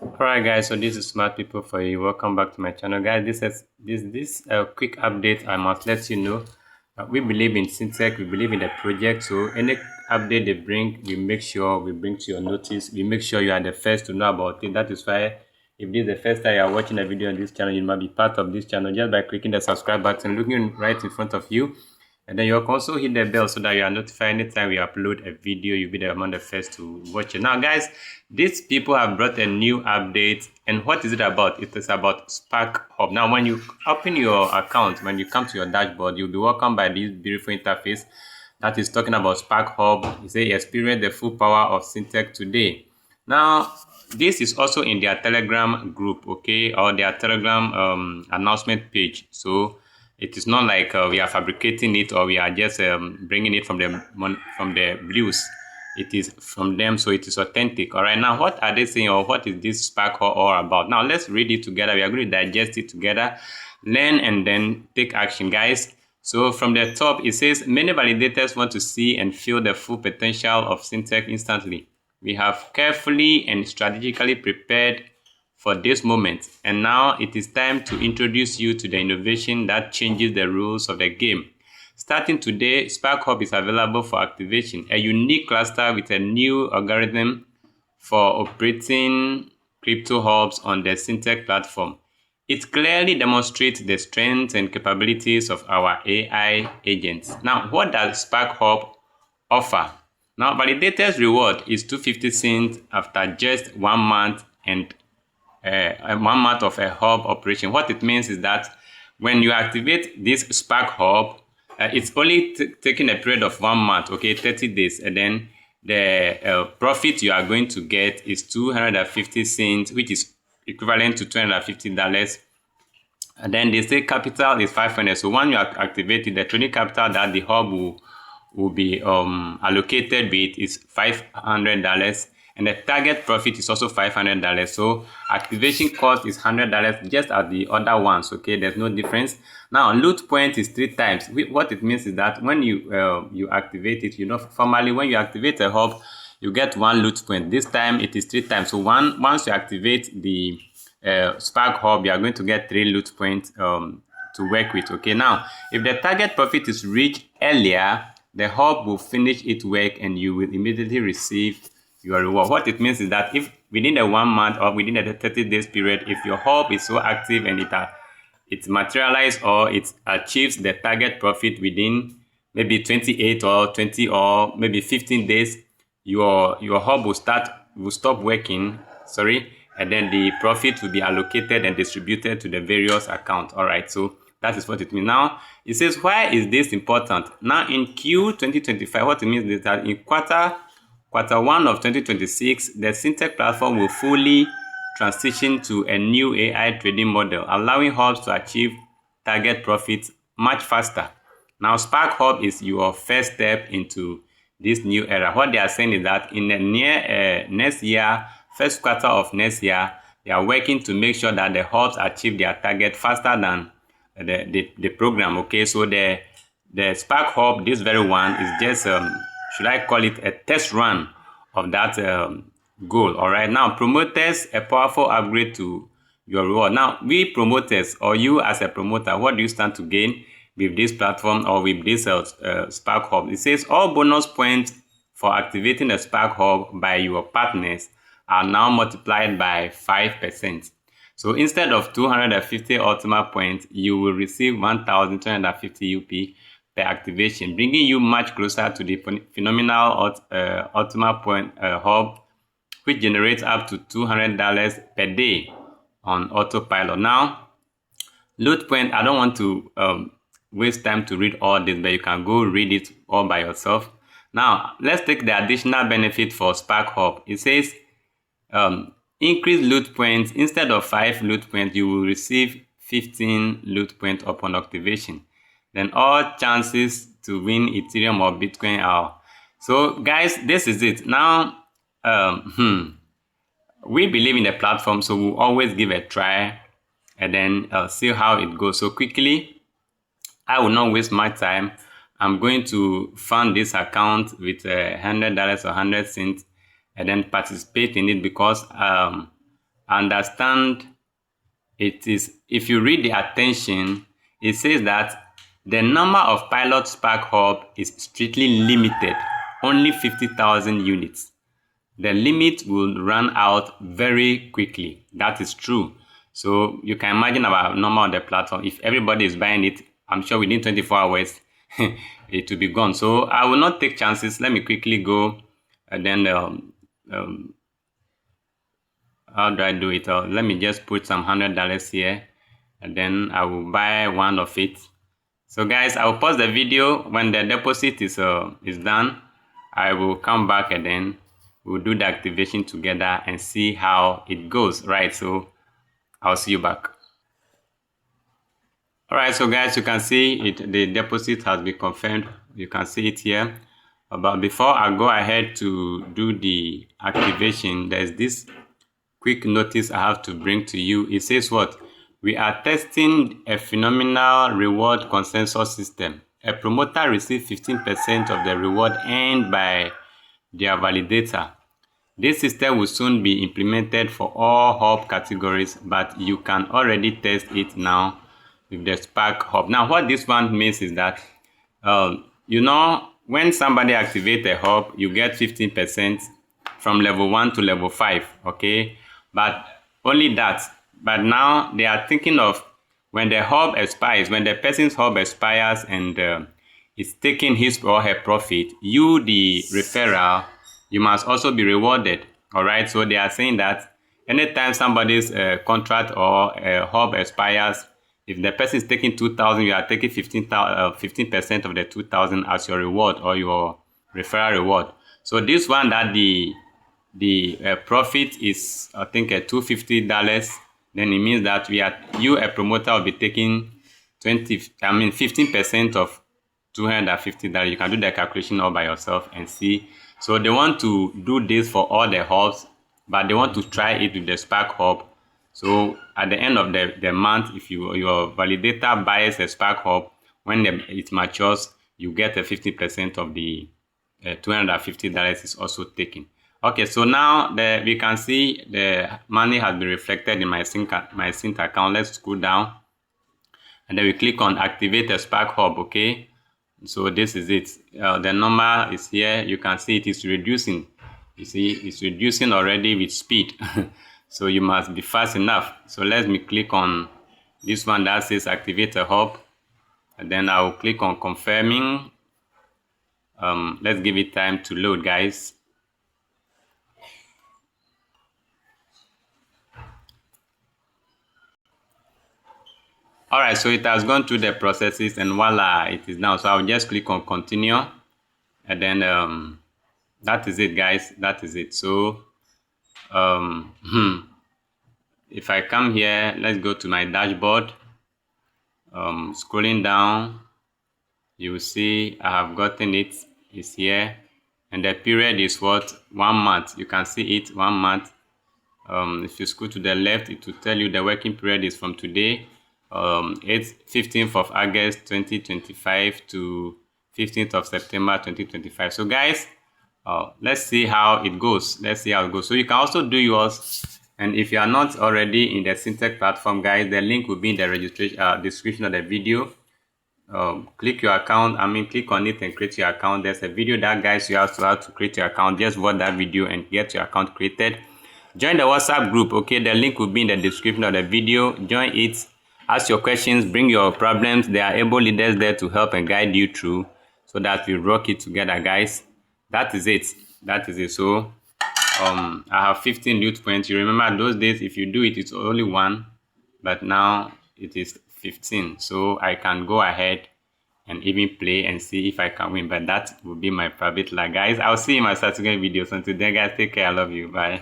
Alright guys, so this is smart people for you. Welcome back to my channel, guys. This quick update. I must let you know we believe in Syntech, we believe in the project. So any update they bring, we make sure we bring to your notice. We make sure you are the first to know about it. That is why if this is the first time you are watching a video on this channel, you might be part of this channel just by clicking the subscribe button looking right in front of you. And then you can also hit the bell so that you are notified anytime we upload a video. You'll be among the first to watch it. Now, guys, these people have brought a new update. And what is it about? It is about Spark Hub. Now, when you open your account, when you come to your dashboard, you'll be welcomed by this beautiful interface that is talking about Spark Hub. You say experience the full power of Syntech today. Now, this is also in their Telegram group, okay, or their Telegram announcement page. So it is not like we are fabricating it or we are just bringing it from the blues. It is from them, so it is authentic. All right, now what are they saying, or what is this Spark all about? Now let's read it together. We are going to digest it together, learn, and then take action, guys. So from the top, it says many validators want to see and feel the full potential of Syntech instantly. We have carefully and strategically prepared for this moment, and now it is time to introduce you to the innovation that changes the rules of the game. Starting today, Spark Hub is available for activation, a unique cluster with a new algorithm for operating crypto hubs on the Syntech platform. It clearly demonstrates the strengths and capabilities of our AI agents. Now, what does Spark Hub offer? Now, validators reward is 250 cents after just 1 month and 1 month of a hub operation. What it means is that when you activate this Spark Hub, it's only taking a period of 1 month, okay, 30 days, and then the profit you are going to get is 250 cents, which is equivalent to $250. And then they say capital is 500. So when you activate it, the trading capital that the hub will be allocated with is $500. And the target profit is also $500. So activation cost is $100, just as the other ones. Okay, there's no difference. Now loot point is 3 times. What it means is that when you activate it, formally when you activate a hub, you get 1 loot point. This time it is 3 times. So once you activate the Spark Hub, you are going to get 3 loot points to work with. Okay, now if the target profit is reached earlier, the hub will finish its work and you will immediately receive your reward. What it means is that if within the 1 month or within the 30 days period, if your hub is so active and it materializes or it achieves the target profit within maybe 28 or 20 or maybe 15 days, your hub will stop working, and then the profit will be allocated and distributed to the various accounts. All right, so that is what it means. Now it says, why is this important? Now in Q 2025, what it means is that in quarter 1 of 2026, the Syntech platform will fully transition to a new AI trading model, allowing hubs to achieve target profits much faster. Now, Spark Hub is your first step into this new era. What they are saying is that in the next year, first quarter of next year, they are working to make sure that the hubs achieve their target faster than the program. Okay, so the Spark Hub, this very one, is just should I call it a test run of that goal. All right, now promoters, a powerful upgrade to your reward. Now we promoters, or you as a promoter, what do you stand to gain with this platform or with this Spark Hub? It says all bonus points for activating the Spark Hub by your partners are now multiplied by 5%. So instead of 250 Ultima points, you will receive 1,250 UP per activation, bringing you much closer to the phenomenal Ultima point hub, which generates up to $200 per day on autopilot. Now, loot point, I don't want to waste time to read all this, but you can go read it all by yourself. Now, let's take the additional benefit for Spark Hub. It says increase loot points. Instead of 5 loot points, you will receive 15 loot points upon activation. Then all chances to win Ethereum or Bitcoin are. So guys, this is it. Now, we believe in the platform, so we'll always give a try and then see how it goes. So quickly, I will not waste my time. I'm going to fund this account with $100 or 100 cents and then participate in it because understand it is, if you read the attention, it says that the number of pilot Spark Hub is strictly limited, only 50,000 units. The limit will run out very quickly. That is true. So you can imagine our number on the platform. If everybody is buying it, I'm sure within 24 hours, it will be gone. So I will not take chances. Let me quickly go and then how do I do it? Let me just put some $100 here and then I will buy one of it. So guys, I will pause the video. When the deposit is done, I will come back and then we'll do the activation together and see how it goes. Right, so I'll see you back. All right, so guys, you can see it, the deposit has been confirmed. You can see it here. But before I go ahead to do the activation, there's this quick notice I have to bring to you. It says what? We are testing a phenomenal reward consensus system. A promoter receives 15% of the reward earned by their validator. This system will soon be implemented for all hub categories, but you can already test it now with the Spark Hub. Now, what this one means is that, you know, when somebody activates a hub, you get 15% from level 1 to level 5, okay? But only that. But now they are thinking of when the hub expires, when the person's hub expires and is taking his or her profit, you, the referral, you must also be rewarded. All right. So they are saying that anytime somebody's contract or hub expires, if the person is taking 2,000, you are taking 15% of the 2,000 as your reward or your referral reward. So this one that the profit is, I think, $250. Then it means that you, a promoter, will be taking 15% of $250. You can do the calculation all by yourself and see. So they want to do this for all the hubs, but they want to try it with the Spark Hub. So at the end of the month, if your validator buys a Spark Hub, when it matures, you get a 50% of the $250 is also taken. Okay, so now we can see the money has been reflected in my Syntech account. Let's scroll down and then we click on activate a Spark Hub. Okay, so this is it. The number is here. You can see it is reducing. You see, it's reducing already with speed. So you must be fast enough. So let me click on this one that says activate a hub, and then I will click on confirming. Let's give it time to load, guys. All right, so it has gone through the processes and voila, it is now. So I'll just click on continue and then that is it, guys. That is it. So if I come here, let's go to my dashboard. Scrolling down, you will see I have gotten it. It's here, and the period is what? 1 month. You can see it, 1 month. If you scroll to the left, it will tell you the working period is from today, 15th of August 2025 to 15th of September 2025. So guys, let's see how it goes. Let's see how it goes. So you can also do yours. And if you are not already in the Syntech platform, guys, the link will be in the registration description of the video. Click your account. Click on it and create your account. There's a video that guides you how to create your account. Just watch that video and get your account created. Join the WhatsApp group. Okay, the link will be in the description of the video. Join it. Ask your questions. Bring your problems. There are able leaders there to help and guide you through, so that we rock it together, guys. That is it. That is it. So I have 15 loot points. You remember those days, if you do it, it's only 1, but now it is 15. So I can go ahead and even play and see if I can win, but that will be my private luck, guys. I'll see you in my subsequent videos. Until then, guys, take care. I love you. Bye.